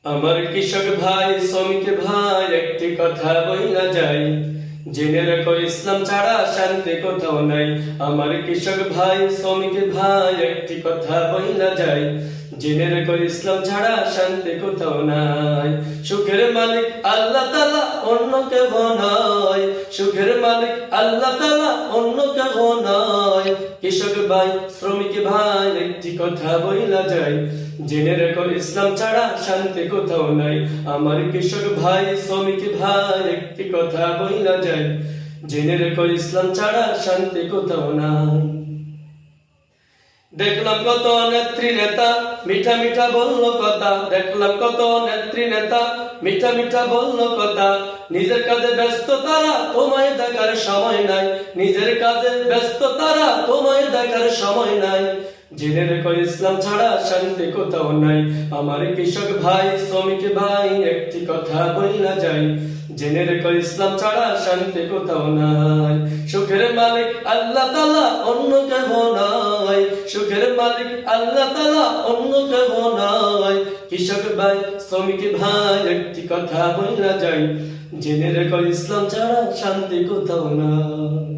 আমার কৃষক ভাই শ্রমিক ভাই একটি কথা বইলা যায়, জেনে রাখো ইসলাম ছাড়া শান্তি কোথাও নাই। আমার কৃষক ভাই শ্রমিক ভাই একটি কথা বইলা যায়, জেনে রেখো ইসলাম ছাড়া শান্তি কোথাও নাই। সুখের মালিক আল্লাহ তাআলা, অন্য কেউ নয়। সুখের মালিক আল্লাহ তাআলা, অন্য কেউ নয়। কৃষক ভাই শ্রমিক ভাই একটি কথা বইলা যায়, জেনে রেখো ইসলাম ছাড়া শান্তি কোথাও নাই। আমার কৃষক ভাই শ্রমিক ভাই একটি কথা বইলা যায়, জেনে রেখো ইসলাম ছাড়া শান্তি কোথাও নাই। দেখলাম কত নেত্রী নেতা মিঠা মিঠা বললো কথা, দেখলাম কত নেত্রী নেতা মিঠা মিঠা বললো কথা। নিজের কাজে ব্যস্ত তারা, তোমায় দেখার সময় নাই। নিজের কাজে ব্যস্ত তারা, তোমায় দেখার সময় নাই। জেনে রেখো ইসলাম ছাড়া শান্তি কোথাও নাই। আমার কৃষক ভাই শ্রমিক ভাই একটি কথা বইলা যায়, জেনে রেখো ইসলাম ছাড়া শান্তি কোথাও নাই। সুখের মালিক আল্লাহ তাআলা, অন্য কেউ নয়। সুখের মালিক আল্লাহ তাআলা, অন্য কেউ নয়। কৃষক ভাই শ্রমিক ভাই একটি কথা বইলা যায়, জেনে রেখো ইসলাম ছাড়া শান্তি কোথাও নাই।